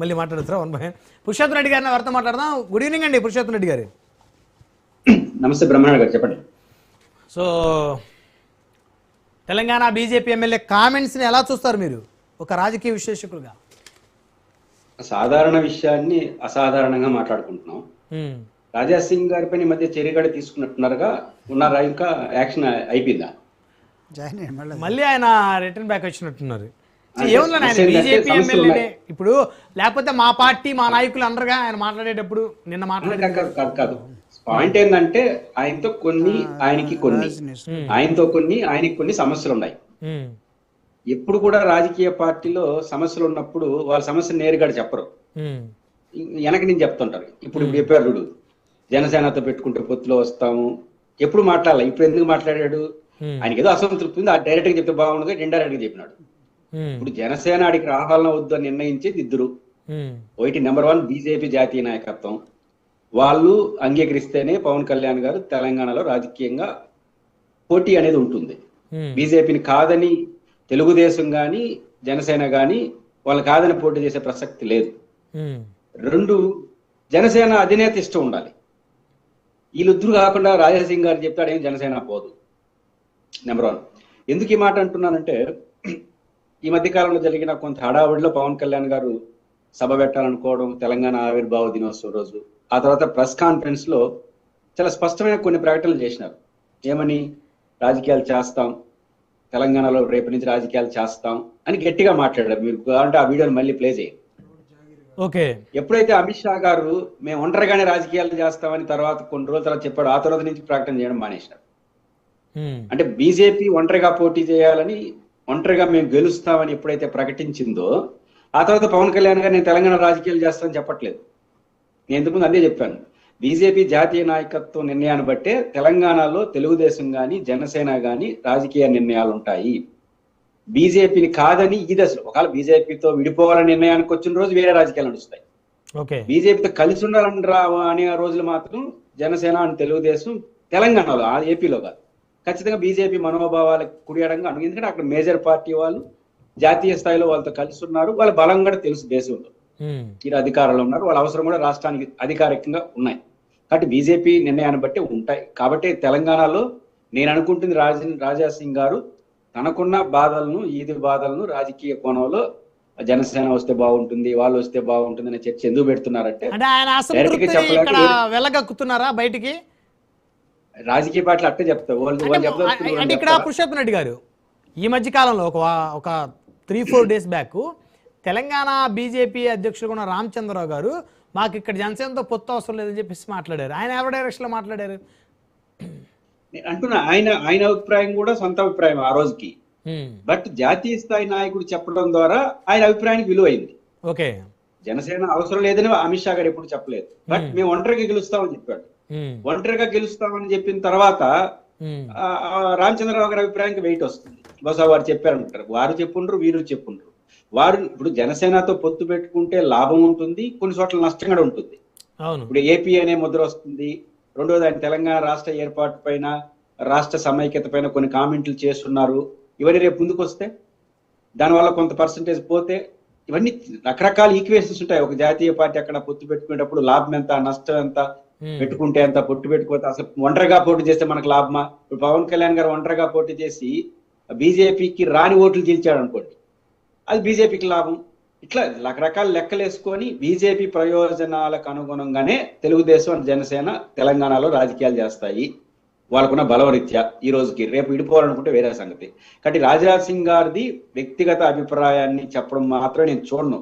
మళ్ళీ మాట్లాడుతారా one by Purushottam Reddy గారిని వారితో మాట్లాడదాం. గుడ్ ఈవినింగ్ అండి పురుషోత్తం రెడ్డి గారు. నమస్తే బ్రహ్మనాయుడు గారు, చెప్పండి. సో తెలంగాణ బీజేపీ ఎమ్మెల్యే కామెంట్స్ని ఎలా చూస్తారు మీరు ఒక రాజకీయ విశ్లేషకులుగా? సాధారణ విషయాన్ని అసాధారణంగా మాట్లాడుకుంటున్నాం. రాజా సింగ్ గారిపై ఈ మధ్య చర్యగడ తీసుకున్నట్టున్నారుగా, ఉన్నారా? ఇంకా యాక్షన్ అయిపోయిందా? మళ్ళీ ఆయన రిటర్న్ బ్యాక్ వచ్చినట్టున్నారు. ఏముందని ఆయన బీజేపీ ఎమ్మెల్యే ఇప్పుడు, లేకపోతే మా పార్టీ మా నాయకులు అందరుగా ఆయన మాట్లాడేటప్పుడు నిన్న మాట్లాడే కాదు. పాయింట్ ఏంటంటే ఆయనతో కొన్ని ఆయనకి కొన్ని ఆయనతో కొన్ని ఆయనకి కొన్ని సమస్యలు ఉన్నాయి. ఎప్పుడు కూడా రాజకీయ పార్టీలో సమస్యలు ఉన్నప్పుడు వాళ్ళ సమస్యలు నేరుగా చెప్పరు, వెనక నేను చెప్తుంటారు. ఇప్పుడు చెప్పారు చూడు, జనసేనతో పెట్టుకుంటే పొత్తులో వస్తాము, ఎప్పుడు మాట్లాడాలి, ఇప్పుడు ఎందుకు మాట్లాడాడు? ఆయనకి ఏదో అసంతృప్తి ఉంది, డైరెక్ట్ గా చెప్తే బాగుండదు, ఇండైరెక్ట్ గా చెప్పినాడు. ఇప్పుడు జనసేన ఆడికి రావాలన్న వద్దు అని నిర్ణయించేది ఇద్దరు. ఒకటి నెంబర్ 1 బీజేపీ జాతీయ నాయకత్వం, వాళ్ళు అంగీకరిస్తేనే పవన్ కళ్యాణ్ గారు తెలంగాణలో రాజకీయంగా పోటీ అనేది ఉంటుంది. బీజేపీని కాదని తెలుగుదేశం గాని జనసేన గాని వాళ్ళు కాదని పోటీ చేసే ప్రసక్తి లేదు. 2, జనసేన అధినేత ఇష్టం ఉండాలి. వీళ్ళిద్దరు కాకుండా రాజాసింగ్ గారు చెప్తాడు ఏం జనసేన పోదు. నెంబర్ 1. ఎందుకు ఈ మాట అంటున్నానంటే, ఈ మధ్య కాలంలో జరిగిన కొంత హడావుడిలో పవన్ కళ్యాణ్ గారు సభ పెట్టాలనుకోవడం, తెలంగాణ ఆవిర్భావ దినోత్సవం రోజు, ఆ తర్వాత ప్రెస్ కాన్ఫరెన్స్ లో చాలా స్పష్టమైన కొన్ని ప్రకటనలు చేసినారు. ఏమని? రాజకీయాలు చేస్తాం, తెలంగాణలో రేపు నుంచి రాజకీయాలు చేస్తాం అని గట్టిగా మాట్లాడారు. మీరు అంటే ఆ వీడియోని మళ్ళీ ప్లే చేయండి. ఓకే. ఎప్పుడైతే అమిత్ షా గారు మేము ఒంటరిగానే రాజకీయాలు చేస్తామని తర్వాత కొన్ని రోజుల తర్వాత చెప్పాడు, ఆ తర్వాత నుంచి ప్రకటన చేయడం మానేసినారు. అంటే బీజేపీ ఒంటరిగా పోటీ చేయాలని, ఒంటరిగా మేము గెలుస్తామని ఎప్పుడైతే ప్రకటించిందో, ఆ తర్వాత పవన్ కళ్యాణ్ గారు నేను తెలంగాణ రాజకీయాలు చేస్తానని చెప్పట్లేదు. నేను ఇంతకుముందు అదే చెప్పాను, బీజేపీ జాతీయ నాయకత్వం నిర్ణయాన్ని బట్టే తెలంగాణలో తెలుగుదేశం గాని జనసేన గాని రాజకీయ నిర్ణయాలు ఉంటాయి. బీజేపీని కాదని ఈ దశలో, ఒకవేళ బీజేపీతో విడిపోవాలని నిర్ణయానికి వచ్చిన రోజు వేరే రాజకీయాలు నడుస్తాయి. బీజేపీతో కలిసి ఉండాలని అనే రోజులు మాత్రం జనసేన అని తెలుగుదేశం తెలంగాణలో, ఏపీలో కాదు, ఖచ్చితంగా బీజేపీ మనోభావాలకు కుడియడంగా అను. ఎందుకంటే అక్కడ మేజర్ పార్టీ వాళ్ళు జాతీయ స్థాయిలో వాళ్ళతో కలిసి ఉన్నారు, వాళ్ళ బలం కూడా తెలుసు దేశంలో, ఈ అధికారంలో ఉన్నారు, వాళ్ళ అవసరం కూడా రాష్ట్రానికి అధికారికంగా ఉన్నాయి. కాబట్టి బీజేపీ నిర్ణయాన్ని బట్టి ఉంటాయి. కాబట్టి తెలంగాణలో నేను అనుకుంటుంది రాజా సింగ్ గారు తనకున్న బాధలను, ఈది బాధలను రాజకీయ కోణంలో జనసేన వస్తే బాగుంటుంది, వాళ్ళు వస్తే బాగుంటుంది అనే చర్చ ఎందుకు పెడుతున్నారంటే, వెళ్ళగక్కుతున్నారా బయటికి? రాజకీయ పార్టీలు అట్టే చెప్తారు అంటే ఇక్కడ పురుషోత్తం రెడ్డి గారు ఈ మధ్య కాలంలో ఒక 3-4 డేస్ బ్యాక్ తెలంగాణ బీజేపీ అధ్యక్షుడు ఉన్న రామచంద్రరావు గారు మాకు ఇక్కడ జనసేనతో పొత్తు అవసరం లేదని చెప్పేసి మాట్లాడారు. ఆయన ఎవరి డైరెక్షన్ లో మాట్లాడారు అంటున్నా, ఆయన అభిప్రాయం కూడా సొంత అభిప్రాయం ఆ రోజుకి. బట్ జాతీయ స్థాయి నాయకుడు చెప్పడం ద్వారా ఆయన అభిప్రాయానికి విలువైంది. ఓకే, జనసేన అవసరం లేదని అమిత్ షా గారు ఎప్పుడు చెప్పలేదు. బట్ మేము ఒంటరిగా గెలుస్తామని చెప్పాడు. ఒంటరిగా గెలుస్తామని చెప్పిన తర్వాత రామచంద్రరావు గారి అభిప్రాయానికి వెయిట్ వస్తుంది. బహుశా వారు చెప్పారంటారు, వారు చెప్పుండ్రు, వీరు చెప్పుండ్రు. వారు ఇప్పుడు జనసేనతో పొత్తు పెట్టుకుంటే లాభం ఉంటుంది, కొన్ని చోట్ల నష్టం కూడా ఉంటుంది. ఇప్పుడు ఏపీ అనే ముద్ర వస్తుంది. రెండోది, ఆయన తెలంగాణ రాష్ట్ర ఏర్పాటు పైన, రాష్ట్ర సమైక్యత పైన కొన్ని కామెంట్లు చేస్తున్నారు. ఇవన్నీ రేపు ముందుకు వస్తే దానివల్ల కొంత పర్సంటేజ్ పోతే, ఇవన్నీ రకరకాల ఈక్వేషన్స్ ఉంటాయి. ఒక జాతీయ పార్టీ అక్కడ పొత్తు పెట్టుకునేటప్పుడు లాభం ఎంత, నష్టం ఎంత, పెట్టుకుంటే ఎంత, పొట్టు పెట్టుకోతే అసలు ఒంటరిగా పోటీ చేస్తే మనకు లాభమా? ఇప్పుడు పవన్ కళ్యాణ్ గారు ఒంటరిగా పోటీ చేసి బీజేపీకి రాని ఓట్లు గెలిచాడు అనుకోండి, అది బీజేపీకి లాభం. ఇట్లా రకరకాల లెక్కలు వేసుకొని బీజేపీ ప్రయోజనాలకు అనుగుణంగానే తెలుగుదేశం జనసేన తెలంగాణలో రాజకీయాలు చేస్తాయి, వాళ్ళకున్న బలవరీత్యా. ఈ రోజుకి రేపు విడిపోవాలనుకుంటే వేరే సంగతి. కాబట్టి రాజ్నాథ్ సింగ్ గారిది వ్యక్తిగత అభిప్రాయాన్ని చెప్పడం మాత్రం నేను చూడను.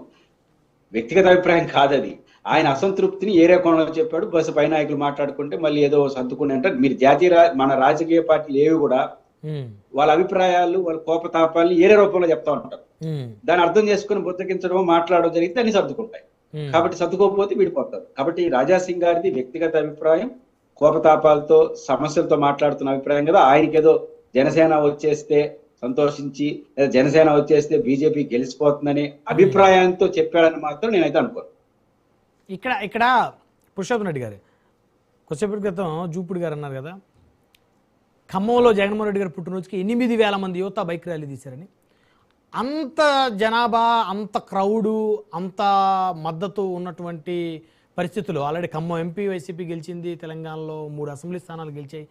వ్యక్తిగత అభిప్రాయం కాదది, ఆయన అసంతృప్తిని ఏరే కోణంలో చెప్పాడు. బస్సు పై నాయకులు మాట్లాడుకుంటే మళ్ళీ ఏదో సర్దుకుని అంటారు. మీరు మన రాజకీయ పార్టీలు ఏవి కూడా వాళ్ళ అభిప్రాయాలు, వాళ్ళ కోపతాపాలు ఏరే రూపంలో చెప్తా ఉంటారు. దాన్ని అర్థం చేసుకుని బుద్ధగించడం, మాట్లాడడం జరిగితే అన్ని సర్దుకుంటాయి. కాబట్టి సర్దుకోకపోతే విడిపోతారు. కాబట్టి రాజా సింగ్ గారిది వ్యక్తిగత అభిప్రాయం, కోపతాపాలతో సమస్యలతో మాట్లాడుతున్న అభిప్రాయం కదా. ఆయనకేదో జనసేన వచ్చేస్తే సంతోషించి, లేదా జనసేన వచ్చేస్తే బీజేపీ గెలిచిపోతుందనే అభిప్రాయంతో చెప్పాడని మాత్రం నేనైతే అనుకోను. ఇక్కడ పురుషోత్తం రెడ్డి గారు కొద్దిసేపటి క్రితం జూపుడు గారు అన్నారు కదా, ఖమ్మంలో జగన్మోహన్ రెడ్డి గారు పుట్టినరోజుకి 8,000 మంది యువత బైక్ ర్యాలీ తీశారని. అంత జనాభా, అంత క్రౌడు, అంత మద్దతు ఉన్నటువంటి పరిస్థితులు, ఆల్రెడీ ఖమ్మం ఎంపీ వైసీపీ గెలిచింది, తెలంగాణలో 3 అసెంబ్లీ స్థానాలు గెలిచాయి.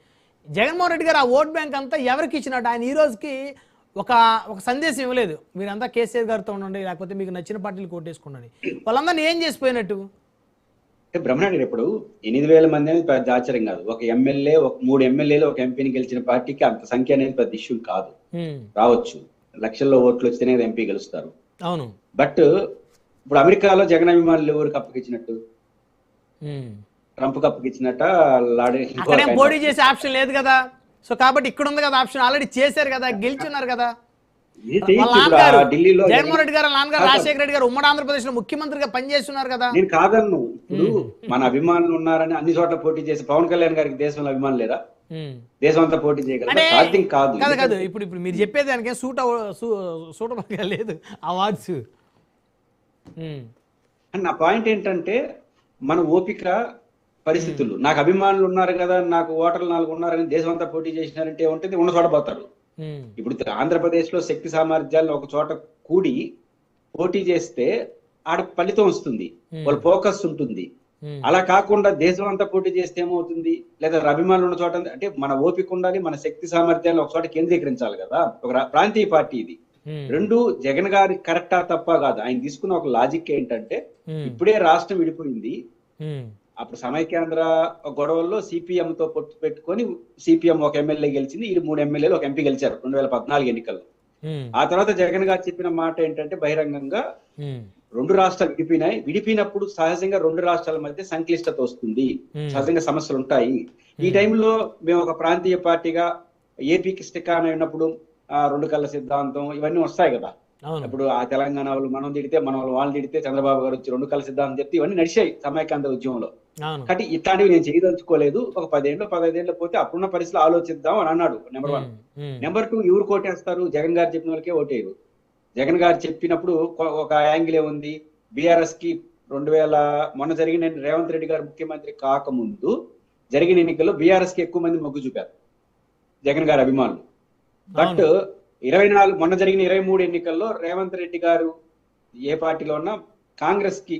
జగన్మోహన్ రెడ్డి గారు ఆ ఓట్ బ్యాంక్ అంతా ఎవరికి ఇచ్చినట్టు? ఆయన ఈ రోజుకి ఒక సందేశం ఇవ్వలేదు, మీరంతా కేసీఆర్ గారితో ఉండండి, లేకపోతే మీకు నచ్చిన పార్టీలు కోటేసుకోండి. వాళ్ళందరినీ ఏం చేసిపోయినట్టు? బ్రహ్మనాయుడు ఇప్పుడు 8,000 మంది అనేది పెద్ద ఆశ్చర్యం కాదు. ఒక ఎమ్మెల్యే, ఒక 3 ఎమ్మెల్యేలు, ఒక ఎంపీని గెలిచిన పార్టీకి అంత సంఖ్య అనేది పెద్ద ఇష్యూ కాదు. రావచ్చు, లక్షల్లో ఓట్లు వస్తేనే ఎంపీ గెలుస్తారు. అవును. బట్ ఇప్పుడు అమెరికాలో జగన్ అభిమానులు ఎవరికి అప్పగించినట్టు? ట్రంప్ అప్పగించినట్ట? అక్కడే పోటీ చేసే ఆప్షన్ లేదు కదా. సో కాబట్టి ఇక్కడ ఉంది కదా ఆప్షన్, ఆల్రెడీ చేశారు కదా, గెలిచున్నారు కదా. ఢిల్లీలో జగన్మోహన్ రెడ్డి గారు, నాన్నగారు రాజశేఖర రెడ్డి గారు ఉమ్మడి ఆంధ్రప్రదేశ్ లో ముఖ్యమంత్రిగా పనిచేస్తున్నారు కదా. నేను కాదన్ను. ఇప్పుడు మన అభిమానులు ఉన్నారని అన్ని చోట్ల పోటీ చేసి పవన్ కళ్యాణ్ గారికి దేశంలో అభిమానులు లేరా? దేశం అంతా పోటీ చేయగలరా? సాధ్యం కాదు. కాదు ఇప్పుడు మీరు చెప్పేది దానికి సూటబుల్గా లేదు ఆ వార్డ్స్. నా పాయింట్ ఏంటంటే, మన ఓపిక, పరిస్థితులు. నాకు అభిమానులు ఉన్నారు కదా, నాకు ఓటర్లు 4 ఉన్నారు కానీ దేశం అంతా పోటీ చేసినారంటే ఏముంటుంది? ఉన్న చోట పోతారు. ఇప్పుడు ఆంధ్రప్రదేశ్ లో శక్తి సామర్థ్యాలను ఒక చోట కూడి పోటీ చేస్తే ఆడ ఫలితం వస్తుంది, వాళ్ళ ఫోకస్ ఉంటుంది. అలా కాకుండా దేశం అంతా పోటీ చేస్తే ఏమవుతుంది? లేదా అభిమానులు ఉన్న చోట, అంటే మన ఓపిక ఉండాలి, మన శక్తి సామర్థ్యాలను ఒక చోట కేంద్రీకరించాలి కదా. ఒక ప్రాంతీయ పార్టీ ఇది. రెండు జగన్ గారి కరెక్టా తప్ప కాదు. ఆయన తీసుకున్న ఒక లాజిక్ ఏంటంటే, ఇప్పుడే రాష్ట్రం విడిపోయింది, అప్పుడు సమైక్యాంధ్ర గొడవల్లో సిపిఎం తో పొత్తు పెట్టుకొని సిపిఎం ఒక ఎమ్మెల్యే గెలిచింది, ఈ 3 ఎమ్మెల్యేలు ఒక ఎంపీ గెలిచారు 2014 ఎన్నికల్లో. ఆ తర్వాత జగన్ గారు చెప్పిన మాట ఏంటంటే, బహిరంగంగా 2 రాష్ట్రాలు విడిపోయినప్పుడు సహజంగా 2 రాష్ట్రాల మధ్య సంక్లిష్టత వస్తుంది, సహజంగా సమస్యలు ఉంటాయి. ఈ టైంలో మేము ఒక ప్రాంతీయ పార్టీగా ఏపీకి స్టిక్ ఆన్ అయినప్పుడు 2 కళ్ళ సిద్ధాంతం ఇవన్నీ వస్తాయి కదా. ఇప్పుడు ఆ తెలంగాణ వాళ్ళు మనం తిడితే, మన వాళ్ళు తిడితే, చంద్రబాబు గారు వచ్చి 2 కళ్ళ సిద్ధాంతం చెప్తే ఇవన్నీ నడిచాయి సమైక్యాంధ్ర ఉద్యమంలో. కాబట్టి ఇట్లాంటివి నేను చేయదలుచుకోలేదు, ఒక 10 ఏళ్ళు 15 ఏళ్ళు పోతే అప్పుడున్న పరిస్థితులు ఆలోచిద్దాం అని అన్నాడు. నెంబర్ 1. నెంబర్ 2, ఎవరు కోటేస్తారు? జగన్ గారు చెప్పిన వాళ్ళకే ఓటేరు. జగన్ గారు చెప్పినప్పుడు ఒక యాంగిల్ ఉంది. బీఆర్ఎస్ కి మొన్న జరిగిన రేవంత్ రెడ్డి గారు ముఖ్యమంత్రి కాకముందు జరిగిన ఎన్నికల్లో బీఆర్ఎస్ కి ఎక్కువ మంది మొగ్గు చూపారు జగన్ గారి అభిమానులు. బట్ 24 మొన్న జరిగిన 23 ఎన్నికల్లో రేవంత్ రెడ్డి గారు ఏ పార్టీలో ఉన్నా కాంగ్రెస్ కి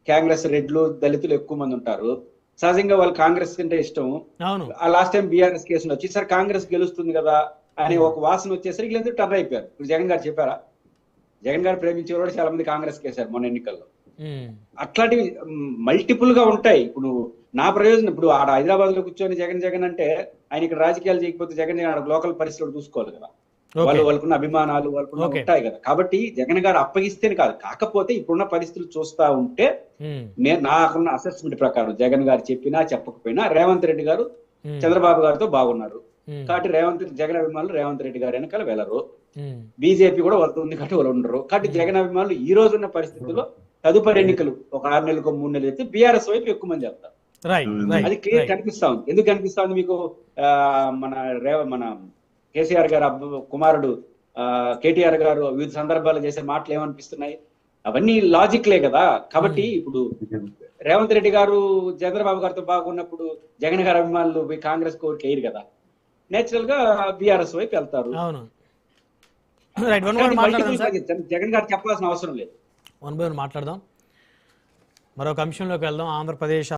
కాంగ్రెస్ రెడ్లు, దళితులు ఎక్కువ మంది ఉంటారు. సహజంగా వాళ్ళు కాంగ్రెస్ అంటే ఇష్టం. లాస్ట్ టైం బీఆర్ఎస్ కేసులు వచ్చి సార్ కాంగ్రెస్ గెలుస్తుంది కదా అని ఒక వాసన వచ్చేసరికి వీళ్ళందరూ టర్న్ అయిపోయారు. ఇప్పుడు జగన్ గారు చెప్పారా? జగన్ గారు ప్రేమించే వాళ్ళు చాలా మంది కాంగ్రెస్ కేసారు మొన్న ఎన్నికల్లో. అట్లాంటివి మల్టిపుల్ గా ఉంటాయి. ఇప్పుడు నా ప్రయోజనం, ఇప్పుడు ఆడ హైదరాబాద్ లో కూర్చొని జగన్ అంటే ఆయన ఇక్కడ రాజకీయాలు చేయకపోతే జగన్ ఆడ లోకల్ పరిస్థితులు చూసుకోవాలి కదా. వాళ్ళకున్న అభిమానాలు వాళ్ళకున్న ఉంటాయి కదా. కాబట్టి జగన్ గారు అప్పగిస్తేనే కాదు, కాకపోతే ఇప్పుడున్న పరిస్థితులు చూస్తా ఉంటే నాకున్న అసెస్మెంట్ ప్రకారం జగన్ గారు చెప్పినా చెప్పకపోయినా రేవంత్ రెడ్డి గారు చంద్రబాబు గారితో బాగున్నారు. కాబట్టి జగన్ అభిమానులు రేవంత్ రెడ్డి గారు వెనకాల వెళ్ళరు. బీజేపీ కూడా వాళ్ళతో ఉంది కాబట్టి వాళ్ళు ఉండరు. కాబట్టి జగన్ అభిమానులు ఈ రోజున్న పరిస్థితుల్లో తదుపరి ఎన్నికలు ఒక 6 నెలలకు 3 నెలలు అయితే బీఆర్ఎస్ వైపు ఎక్కువ మంది వెళ్తారు. అది క్లియర్ కనిపిస్తా ఉంది. ఎందుకు కనిపిస్తా ఉంది మీకు? మన కేసీఆర్ గారు కుమారుడు కేటీఆర్ గారు వివిధ సందర్భాలు చేసే మాటలు ఏమనిపిస్తున్నాయి? అవన్నీ లాజిక్లే కదా. కాబట్టి ఇప్పుడు రేవంత్ రెడ్డి గారు చంద్రబాబు గారితో బాగున్నప్పుడు జగన్ గారి అభిమానులు కాంగ్రెస్ కోరిక వేయరు కదా. నేచురల్ గా బీఆర్ఎస్ వైపు వెళ్తారు. జగన్ గారు చెప్పాల్సిన అవసరం లేదు. మాట్లాడదాం. మరొక అంశంలోకి వెళ్దాం. ఆంధ్రప్రదేశ్